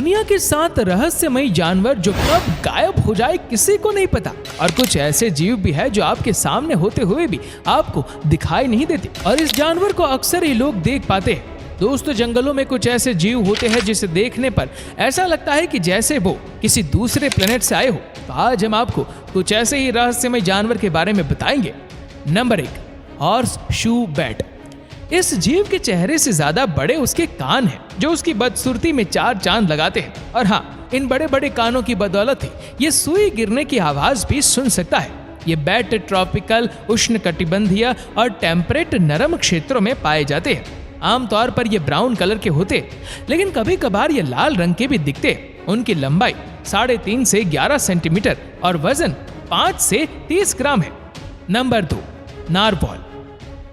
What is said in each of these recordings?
दुनिया के 7 रहस्यमयी जानवर जो कब गायब हो जाए किसी को नहीं पता, और कुछ ऐसे जीव भी है जो आपके सामने होते हुए भी आपको दिखाई नहीं देते, और इस जानवर को अक्सर ही लोग देख पाते हैं। दोस्तों, जंगलों में कुछ ऐसे जीव होते हैं जिसे देखने पर ऐसा लगता है कि जैसे वो किसी दूसरे प्लेनेट से आए हो। तो आज हम आपको कुछ ऐसे ही रहस्यमय जानवर के बारे में बताएंगे। Number 1, horse shoe bat. इस जीव के चेहरे से ज्यादा बड़े उसके कान हैं, जो उसकी बदसूरती में 4 चांद लगाते हैं। और हाँ, इन बड़े बड़े कानों की बदौलत ही ये सुई गिरने की आवाज भी सुन सकता है। ये बैट ट्रॉपिकल, उष्णकटिबंधीय और टेम्परेट नरम क्षेत्रों में पाए जाते हैं। आमतौर पर ये ब्राउन कलर के होते हैं, लेकिन कभी कभार ये लाल रंग के भी दिखते हैं। उनकी लंबाई 3.5 से 11 सेंटीमीटर और वजन 5 से 30 ग्राम है। नंबर 2, नारवॉल।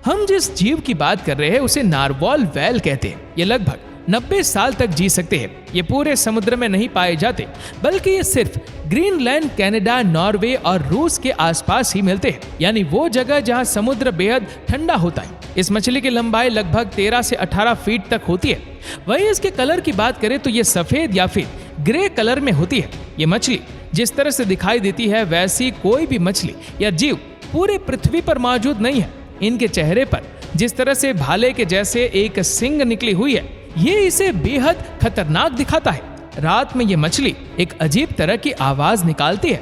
हम जिस जीव की बात कर रहे हैं उसे नारवॉल व्हेल कहते हैं। ये लगभग 90 साल तक जी सकते हैं। ये पूरे समुद्र में नहीं पाए जाते, बल्कि ये सिर्फ ग्रीनलैंड, कनाडा, नॉर्वे और रूस के आसपास ही मिलते हैं, यानी वो जगह जहां समुद्र बेहद ठंडा होता है। इस मछली की लंबाई लगभग 13 से 18 फीट तक होती है। वहीं इसके कलर की बात करें तो ये सफेद या फिर ग्रे कलर में होती है। ये मछली जिस तरह से दिखाई देती है वैसी कोई भी मछली या जीव पूरे पृथ्वी पर मौजूद नहीं है। इनके चेहरे पर जिस तरह से भाले के जैसे एक सींग निकली हुई है, ये इसे बेहद खतरनाक दिखाता है। रात में ये मछली एक अजीब तरह की आवाज निकालती है।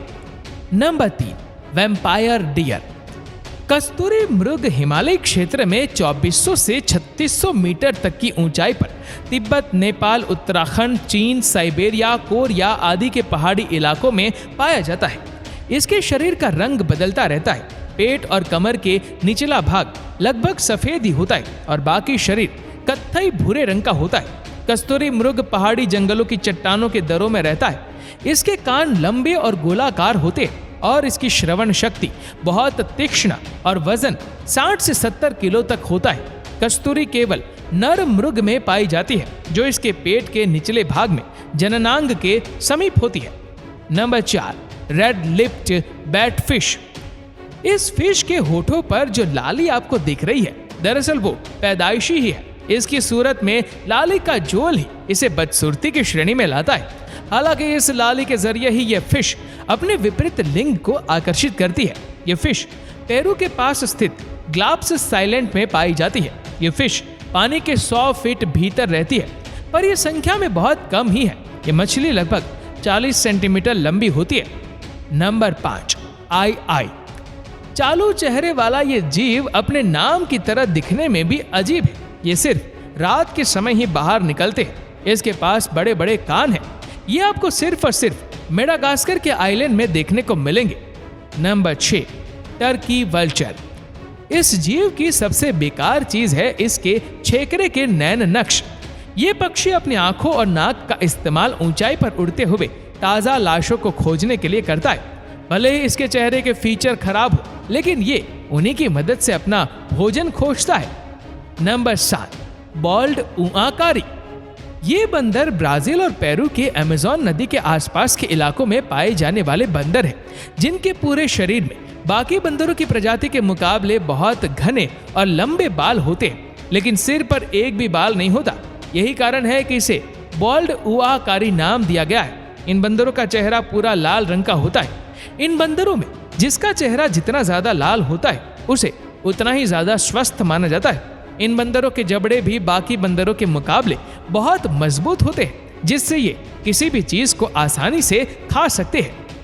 Number 3, vampire dear. कस्तूरी मृग हिमालय क्षेत्र में 2400 से 3600 मीटर तक की ऊंचाई पर तिब्बत, नेपाल, उत्तराखंड, चीन, साइबेरिया, कोरिया आदि के पहाड़ी इलाकों में पाया जाता है। इसके शरीर का रंग बदलता रहता है। पेट और कमर के निचला भाग लगभग सफेद ही होता है और बाकी शरीर कत्थई भूरे रंग का होता है। कस्तूरी मृग पहाड़ी जंगलों की चट्टानों के दरों में रहता है। इसके कान लंबे और गोलाकार होते हैं और इसकी श्रवण शक्ति बहुत तीक्ष्ण और वजन 60 से 70 किलो तक होता है। कस्तूरी केवल नर मृग में पाई जाती है, जो इसके पेट के निचले भाग में जननांग के समीप होती है। Number 4, red lipped batfish. इस फिश के होठों पर जो लाली आपको दिख रही है, दरअसल वो पैदाइशी ही है। इसकी सूरत में लाली का जोल ही इसे बदसूरती की श्रेणी में लाता है। हालांकि इस लाली के जरिए ही यह फिश अपने विपरीत लिंग को आकर्षित करती है। यह फिश पेरू के पास स्थित ग्लाप्स आइलैंड में पाई जाती है। यह फिश पानी के 100 फीट भीतर रहती है, पर यह संख्या में बहुत कम ही है। यह मछली लगभग 40 सेंटीमीटर लंबी होती है। नंबर 5, आई। चालू चेहरे वाला ये जीव अपने नाम की तरह दिखने में भी अजीब है। ये सिर्फ रात के समय ही बाहर निकलते हैं। इसके पास बड़े बड़े कान हैं। ये आपको सिर्फ और सिर्फ मेडागास्कर के आइलैंड में देखने को मिलेंगे। Number 6, Turkey vulture. इस जीव की सबसे बेकार चीज है इसके छेकरे के नैन नक्श। ये पक्षी अपनी आंखों और नाक का इस्तेमाल ऊंचाई पर उड़ते हुए ताजा लाशों को खोजने के लिए करता है। भले ही इसके चेहरे के फीचर खराब हो, लेकिन ये उन्हीं की मदद से अपना भोजन खोजता है। Number 7, bald uakari. ये बंदर ब्राजील और पेरू के अमेज़न नदी के आसपास के इलाकों में पाए जाने वाले बंदर हैं, जिनके पूरे शरीर में बाकी बंदरों की प्रजाति के मुकाबले बहुत घने और लंबे बाल होते हैं, लेकिन सिर पर एक भी बाल नहीं होता। यही कारण है कि इसे बॉल्ड उआकारी नाम दिया गया है। इन बंदरों का चेहरा पूरा लाल रंग का होता है। इन बंदरों में जिसका चेहरा जितना ज्यादा लाल होता है, उसे उतना ही ज्यादा स्वस्थ माना जाता है। इन बंदरों के जबड़े भी बाकी बंदरों के मुकाबले बहुत मजबूत होते हैं, जिससे ये किसी भी चीज को आसानी से खा सकते हैं।